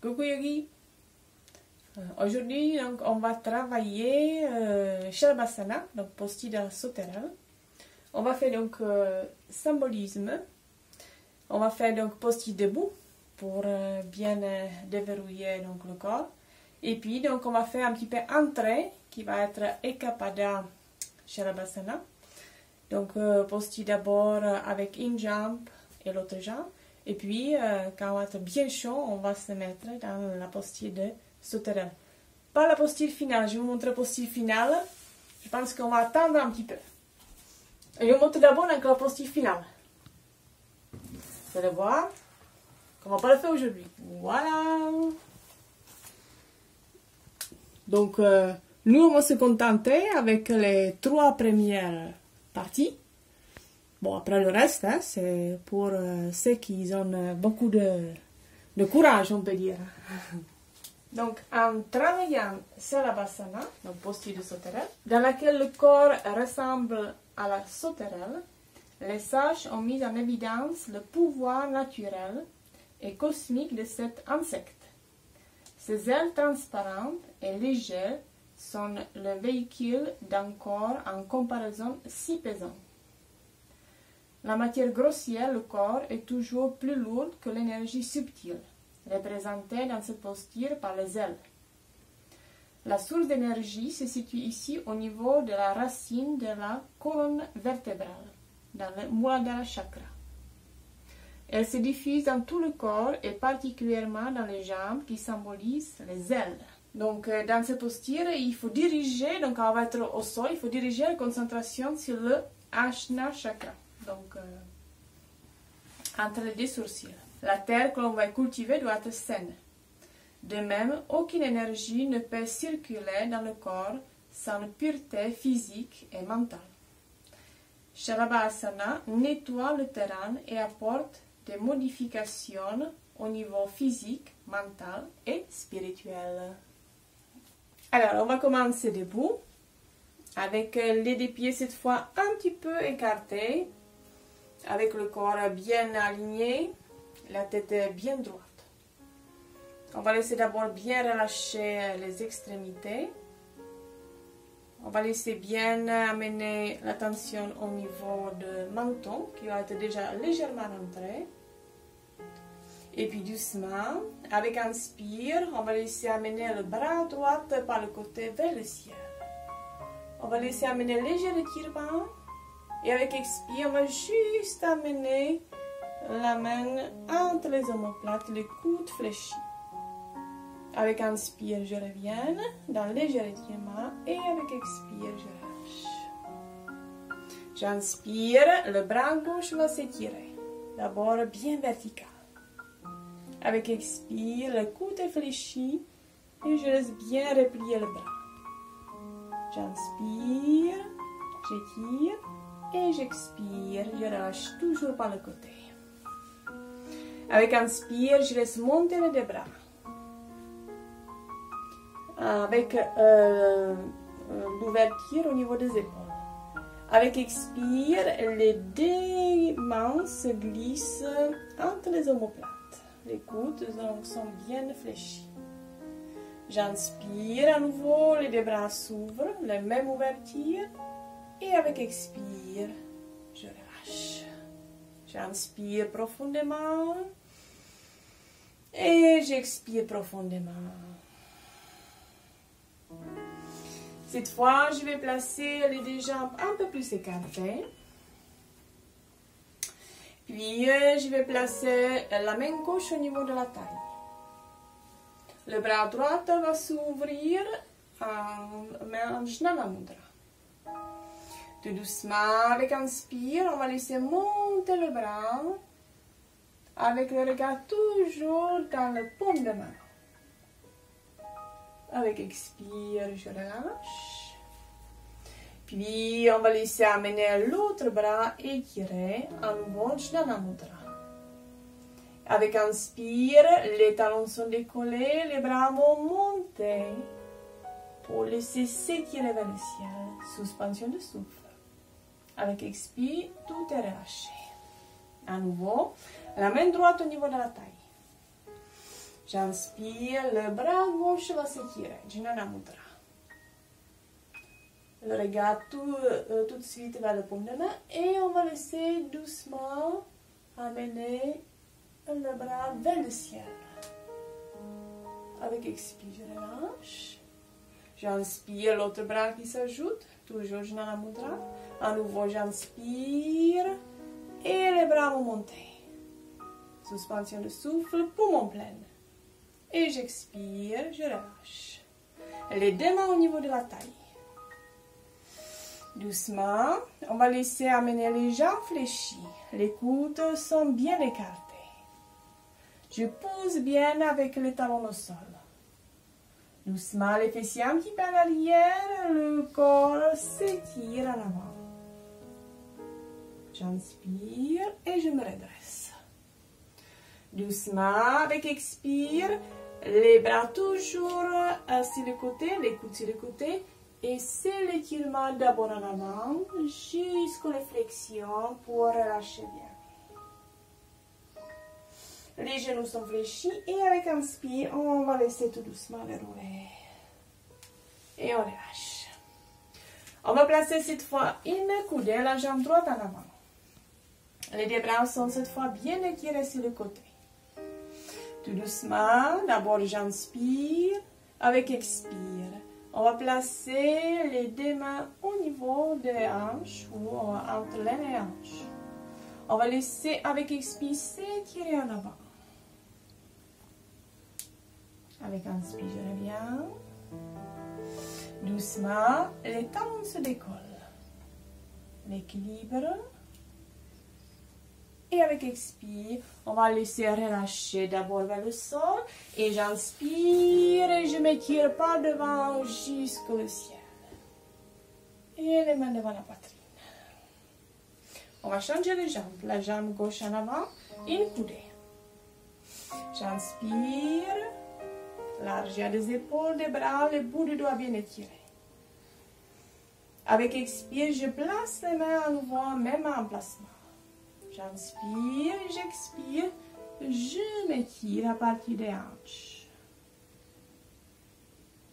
Coucou Yogi. Aujourd'hui, donc, on va travailler Shavasana, donc posture sauterelle. On va faire donc symbolisme. On va faire donc posture debout pour bien déverrouiller donc le corps. Et puis donc on va faire un petit peu entrée qui va être Ekapada Shavasana. Donc posture d'abord avec une jambe et l'autre jambe. Et puis quand on va être bien chaud, on va se mettre dans la posture de sauterelle. Pas la posture finale, je vais vous montrer la posture finale. Je pense qu'on va attendre un petit peu. Et je vous montre d'abord la posture finale. Vous allez voir qu'on ne va pas le faire aujourd'hui. Voilà. Donc, nous, on va se contenter avec les 3 premières parties. Bon, après le reste, hein, c'est pour ceux qui ont beaucoup de courage, on peut dire. Donc, en travaillant Shavasana, donc posture de sauterelle, dans laquelle le corps ressemble à la sauterelle, les sages ont mis en évidence le pouvoir naturel et cosmique de cet insecte. Ses ailes transparentes et légères sont le véhicule d'un corps en comparaison si pesant. La matière grossière, le corps, est toujours plus lourde que l'énergie subtile, représentée dans cette posture par les ailes. La source d'énergie se situe ici au niveau de la racine de la colonne vertébrale, dans le Muladhara Chakra. Elle se diffuse dans tout le corps et particulièrement dans les jambes qui symbolisent les ailes. Donc, dans cette posture, il faut diriger, donc on va être au sol, il faut diriger la concentration sur le Ajna Chakra, donc entre les 2 sourcils. La terre que l'on va cultiver doit être saine. De même, aucune énergie ne peut circuler dans le corps sans pureté physique et mentale. Shavasana nettoie le terrain et apporte des modifications au niveau physique, mental et spirituel. Alors, on va commencer debout, avec les 2 pieds cette fois un petit peu écartés, avec le corps bien aligné, la tête bien droite. On va laisser d'abord bien relâcher les extrémités. On va laisser bien amener l'attention au niveau du menton, qui va être déjà légèrement rentré. Et puis doucement, avec inspire, on va laisser amener le bras droit par le côté vers le ciel. On va laisser amener léger étirement. Et avec expire, on va juste amener la main entre les omoplates, les coudes fléchis. Avec inspire, je reviens dans léger étirement et avec expire, je relâche. J'inspire, le bras gauche va s'étirer. D'abord bien vertical. Avec expire, le coude est fléchi et je laisse bien replier le bras. J'inspire, j'étire et j'expire, je relâche toujours par le côté. Avec inspire, je laisse monter les 2 bras. Avec l'ouverture au niveau des épaules. Avec expire, les 2 mains se glissent entre les omoplates. Les coudes sont bien fléchis. J'inspire à nouveau, les 2 bras s'ouvrent, la même ouverture. Et avec expire, je relâche. J'inspire profondément. Et j'expire profondément. Cette fois, je vais placer les 2 jambes un peu plus écartées. Puis, je vais placer la main gauche au niveau de la taille. Le bras droit va s'ouvrir en Jnana Mudra. Tout doucement, avec inspire, on va laisser monter le bras. Avec le regard toujours dans le paume de main. Avec expire, je relâche. Puis, on va laisser amener l'autre bras étiré en nouveau Jnana Mudra. Avec inspire, les talons sont décollés, les bras vont monter pour laisser s'étirer vers le ciel. Suspension de souffle. Avec expire, tout est relâché. À nouveau, la main droite au niveau de la taille. J'inspire, le bras gauche va s'étirer, Jnana Mudra. Le regard tout de suite vers le paume de main et on va laisser doucement amener le bras vers le ciel. Avec expire, je relâche. J'inspire, l'autre bras qui s'ajoute, toujours Jnana Mudra. À nouveau, j'inspire et les bras vont monter. Suspension de souffle, poumon plein. Et j'expire, je relâche. Les deux mains au niveau de la taille. Doucement, on va laisser amener les jambes fléchies. Les coudes sont bien écartés. Je pousse bien avec les talons au sol. Doucement, les fessiers un petit peu en arrière, le corps s'étire en avant. J'inspire et je me redresse. Doucement, avec expire, les bras toujours sur le côté, les coudes sur le côté. Et c'est l'étirement d'abord en avant jusqu'aux flexions pour relâcher bien. Les genoux sont fléchis et avec inspire, on va laisser tout doucement les rouler. Et on relâche. On va placer cette fois une coudée, la jambe droite en avant. Les deux bras sont cette fois bien étirés sur le côté. Tout doucement, d'abord j'inspire, avec expire. On va placer les deux mains au niveau des hanches ou entre les hanches. On va laisser avec expire s'étirer en avant. Avec inspire, je reviens. Doucement, les talons se décollent. L'équilibre. Et avec expire, on va laisser relâcher d'abord vers le sol. Et j'inspire et je m'étire par devant jusqu'au ciel. Et les mains devant la poitrine. On va changer les jambes. La jambe gauche en avant, une coudée. J'inspire. Largeur des épaules, des bras, les bouts du doigt bien étirés. Avec expire, je place les mains à nouveau en même emplacement. J'inspire, j'expire, je m'étire à partir des hanches.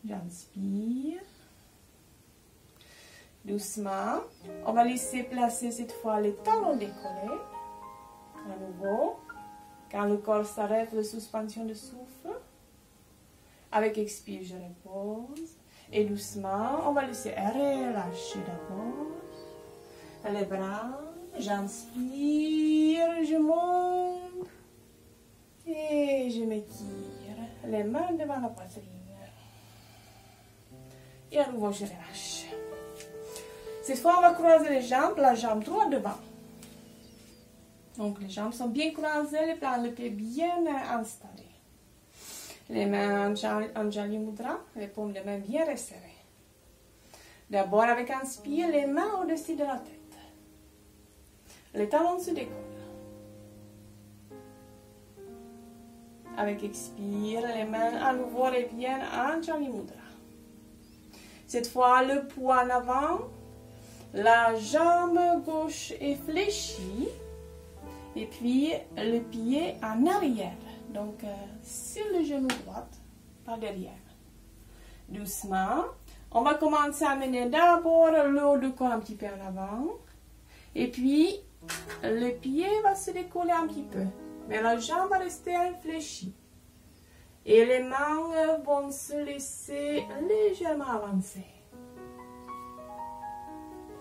J'inspire. Doucement, on va laisser placer cette fois les talons décollés. À nouveau, quand le corps s'arrête, la suspension de souffle. Avec expire, je repose. Et doucement, on va laisser relâcher d'abord les bras. J'inspire, je monte et je m'étire. Les mains devant la poitrine. Et à nouveau, je relâche. Cette fois, on va croiser les jambes, la jambe droite devant. Donc, les jambes sont bien croisées, les plans de pied bien installés. Les mains en Anjali Mudra, les paumes de main bien resserrées. D'abord, avec inspire, les mains au-dessus de la tête. Les talons se décollent. Avec expire, les mains à nouveau reviennent en Anjali Mudra. Cette fois, le poids en avant, la jambe gauche est fléchie et puis le pied en arrière. Donc, sur le genou droit, par derrière. Doucement, on va commencer à amener d'abord le haut du corps un petit peu en avant. Et puis, le pied va se décoller un petit peu. Mais la jambe va rester infléchie. Et les mains vont se laisser légèrement avancer.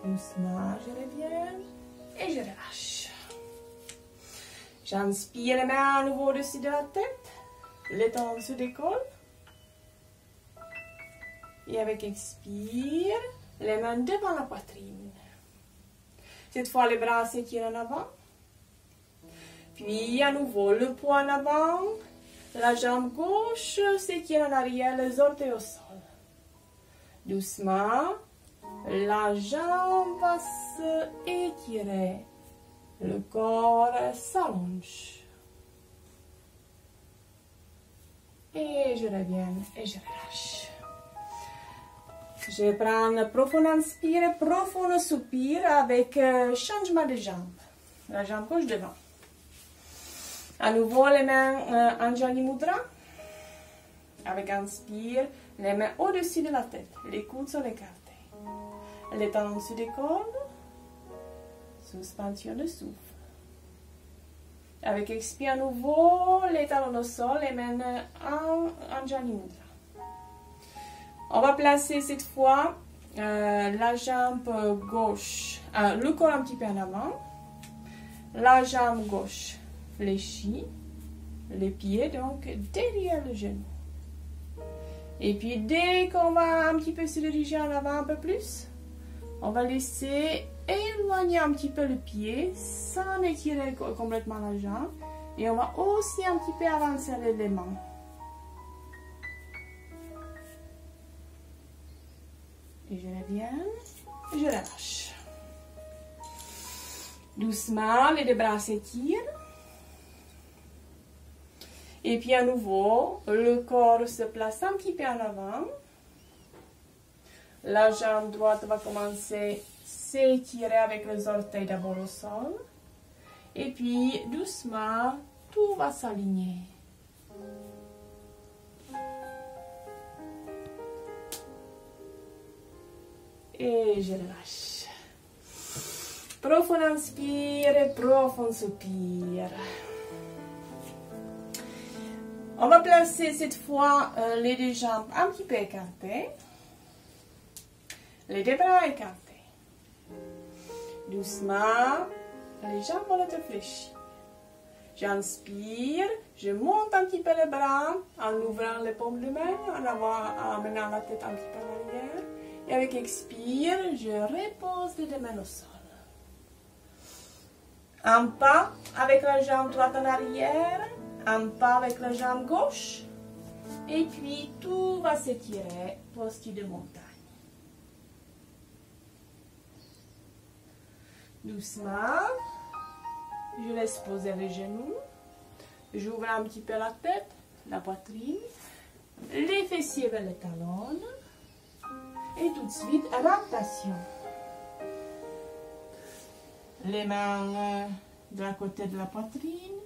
Doucement, je reviens et je relâche. J'inspire les mains à nouveau au-dessus de la tête. Les talons se décollent. Et avec expire, les mains devant la poitrine. Cette fois, les bras s'étirent en avant. Puis, à nouveau, le poids en avant. La jambe gauche s'étire en arrière, les orteils au sol. Doucement, la jambe va se étirer. Le corps s'allonge. Et je reviens et je relâche. Je prends un profond inspire, profond soupir avec changement de jambe. La jambe gauche devant. À nouveau les mains Anjali Mudra. Avec inspire, les mains au-dessus de la tête, les coudes sont écartés. Les talons se décollent, suspension de souffle. Avec expire à nouveau, les talons au sol, les mains en Jani Mudra. On va placer cette fois la jambe gauche, le corps un petit peu en avant, la jambe gauche fléchie, les pieds donc derrière le genou. Et puis dès qu'on va un petit peu se diriger en avant un peu plus, on va laisser éloigner un petit peu le pied sans étirer complètement la jambe. Et on va aussi un petit peu avancer les mains. Et je reviens, et je relâche. Doucement, les deux bras s'étirent. Et puis à nouveau, le corps se place un petit peu en avant. La jambe droite va commencer à s'étirer avec les orteils d'abord au sol. Et puis doucement, tout va s'aligner. Et je relâche. Profond inspire, profond soupir. On va placer cette fois les deux jambes un petit peu écartées. Les deux bras écartés. Doucement, les jambes vont être fléchies. J'inspire, je monte un petit peu les bras en ouvrant les paumes de main, en amenant la tête un petit peu en arrière. Et avec expire, je repose les deux mains au sol. Un pas avec la jambe droite en arrière, un pas avec la jambe gauche. Et puis tout va s'étirer, posture de montagne. Doucement, je laisse poser les genoux. J'ouvre un petit peu la tête, la poitrine, les fessiers vers les talons. Et tout de suite, adaptation. Les mains de la côté de la poitrine.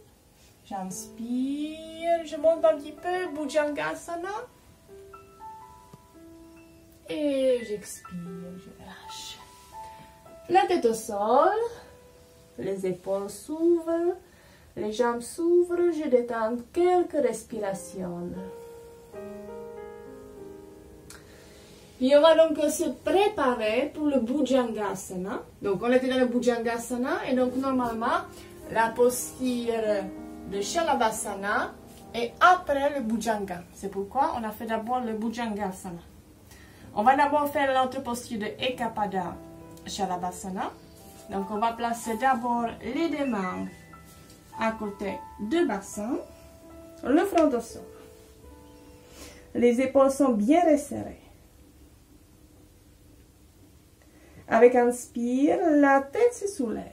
J'inspire, je monte un petit peu, Bhujangasana. Et j'expire, je relâche. La tête au sol, les épaules s'ouvrent, les jambes s'ouvrent, je détends quelques respirations. Et on va donc se préparer pour le Bhujangasana. Donc on était dans le Bhujangasana et donc normalement la posture de Shalabhasana est après le Bhujanga. C'est pourquoi on a fait d'abord le Bhujangasana. On va d'abord faire l'autre posture de Ekapada Shalabhasana. Donc on va placer d'abord les deux mains à côté du bassin, le front au sol. Les épaules sont bien resserrées. Avec inspire, la tête se soulève.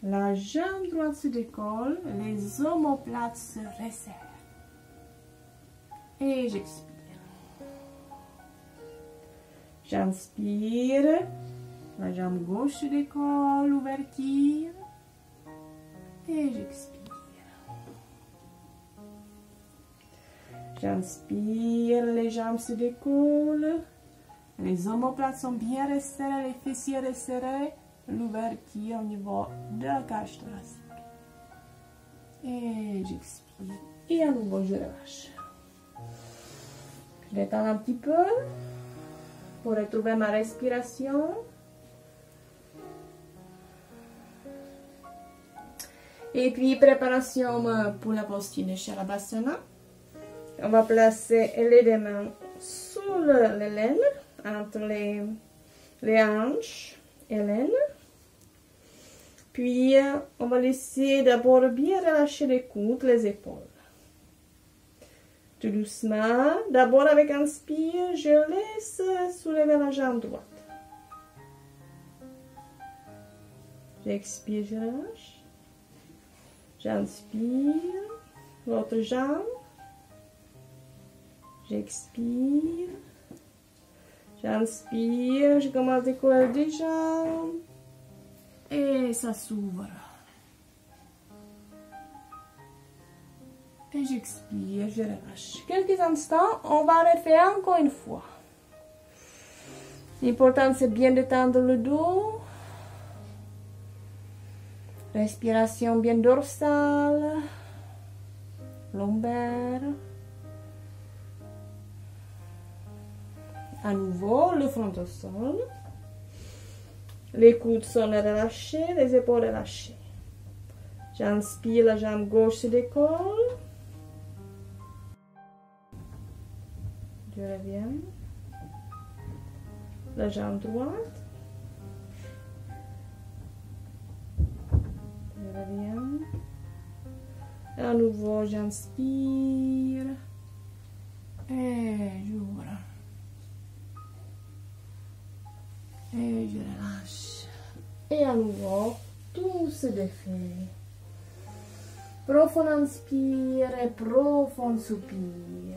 La jambe droite se décolle, les omoplates se resserrent. Et j'expire. J'inspire, la jambe gauche se décolle, ouverture. Et j'expire. J'inspire, les jambes se décollent. Les omoplates sont bien resserrées, les fessiers resserrés, l'ouverture au niveau de la cage thoracique. Et j'expire. Et à nouveau, je relâche. Je détends un petit peu pour retrouver ma respiration. Et puis, préparation pour la posture de Shalabhasana. On va placer les deux mains sous les laines, entre les hanches et l'aine. Puis, on va laisser d'abord bien relâcher les coudes, les épaules. Tout doucement, d'abord avec inspire, je laisse soulever la jambe droite. J'expire, je relâche. J'inspire, l'autre jambe. J'expire. J'inspire, je commence à décoller des jambes. Et ça s'ouvre. Et j'expire, je relâche. Quelques instants, on va refaire encore une fois. L'important, c'est bien détendre le dos. Respiration bien dorsale, lombaire. À nouveau, le front au sol. Les coudes sont relâchés, les épaules relâchées. J'inspire, la jambe gauche se décolle. Je reviens. La jambe droite. Je reviens. Et à nouveau, j'inspire. Et j'ouvre. Et je relâche. Et à nouveau, tout se défait. Profond inspire et profond soupir.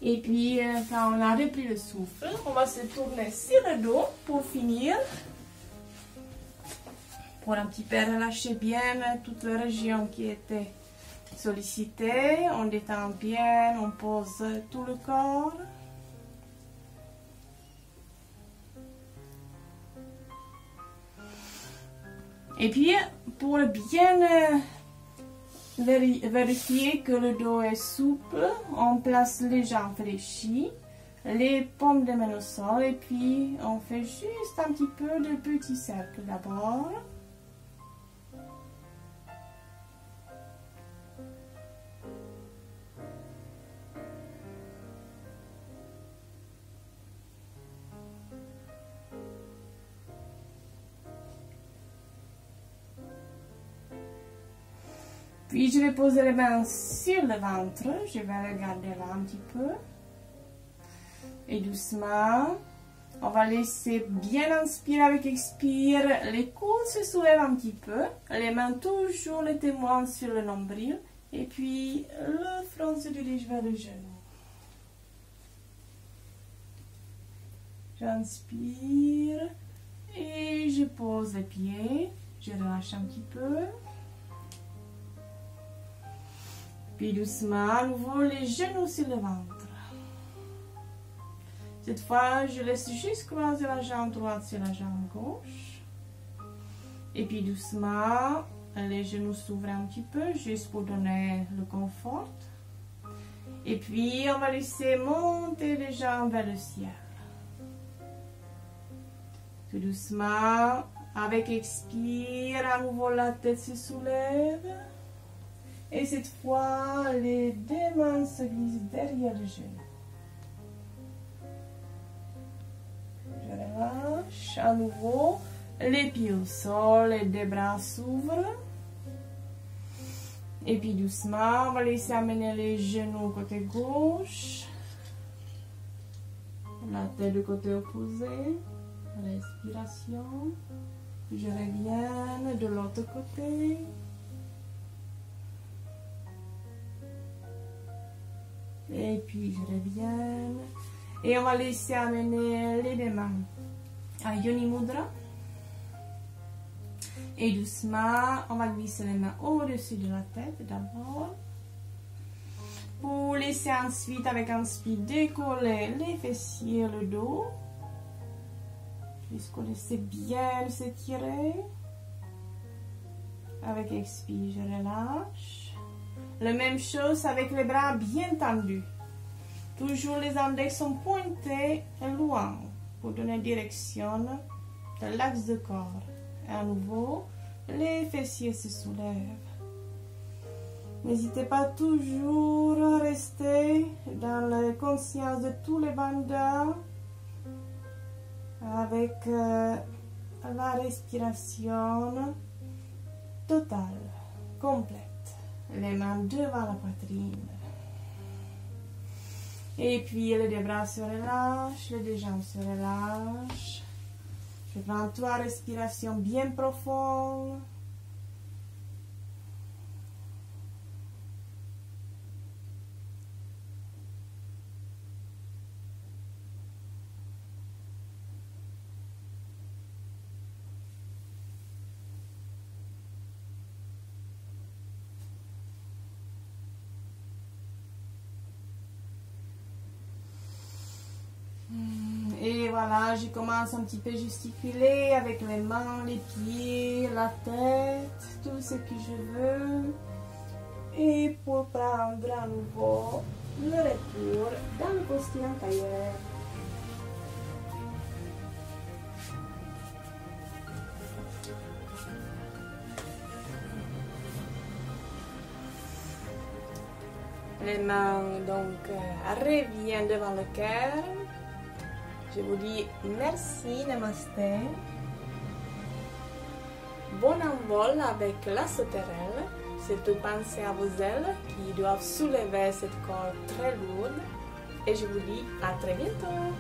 Et puis, quand on a repris le souffle, on va se tourner sur le dos pour finir. Pour un petit peu relâcher bien toute la région qui était sollicitée. On détend bien, on pose tout le corps. Et puis, pour bien vérifier que le dos est souple, on place les jambes fléchies, les paumes de main au sol, et puis on fait juste un petit peu de petits cercles d'abord. Puis je vais poser les mains sur le ventre, je vais regarder là un petit peu. Et doucement, on va laisser bien inspirer avec expire. Les coudes se soulèvent un petit peu, les mains toujours les témoins sur le nombril. Et puis le front se dirige vers le genou. J'inspire et je pose les pieds, je relâche un petit peu. Puis doucement, à nouveau, les genoux sur le ventre. Cette fois, je laisse juste croiser la jambe droite sur la jambe gauche. Et puis doucement, les genoux s'ouvrent un petit peu, juste pour donner le confort. Et puis, on va laisser monter les jambes vers le ciel. Tout doucement, avec expire, à nouveau la tête se soulève. Et cette fois, les deux mains se glissent derrière le genou. Je relâche à nouveau. Les pieds au sol, les deux bras s'ouvrent. Et puis doucement, on va laisser amener les genoux côté gauche. La tête du côté opposé. Respiration. Je reviens de l'autre côté. Et puis je reviens. Et on va laisser amener les deux mains à Yoni Mudra. Et doucement, on va glisser les mains au-dessus de la tête d'abord. Pour laisser ensuite, avec inspire, décoller les fessiers, le dos. Jusqu'on laisse bien s'étirer. Avec expire, je relâche. La même chose avec les bras bien tendus. Toujours les index sont pointés et loin pour donner direction de l'axe de corps. Et à nouveau, les fessiers se soulèvent. N'hésitez pas toujours à rester dans la conscience de tous les bandhas avec la respiration totale, complète. Les mains devant la poitrine. Et puis les deux bras se relâchent, les deux jambes se relâchent. Je prends 3 respirations bien profondes. Et voilà, je commence un petit peu gesticuler avec les mains, les pieds, la tête, tout ce que je veux. Et pour prendre à nouveau le retour dans le posture antérieur. Les mains donc reviennent devant le cœur. Je vous dis merci, namasté. Bon envol avec la sauterelle. Surtout pensez à vos ailes qui doivent soulever cette corde très lourde. Et je vous dis à très bientôt.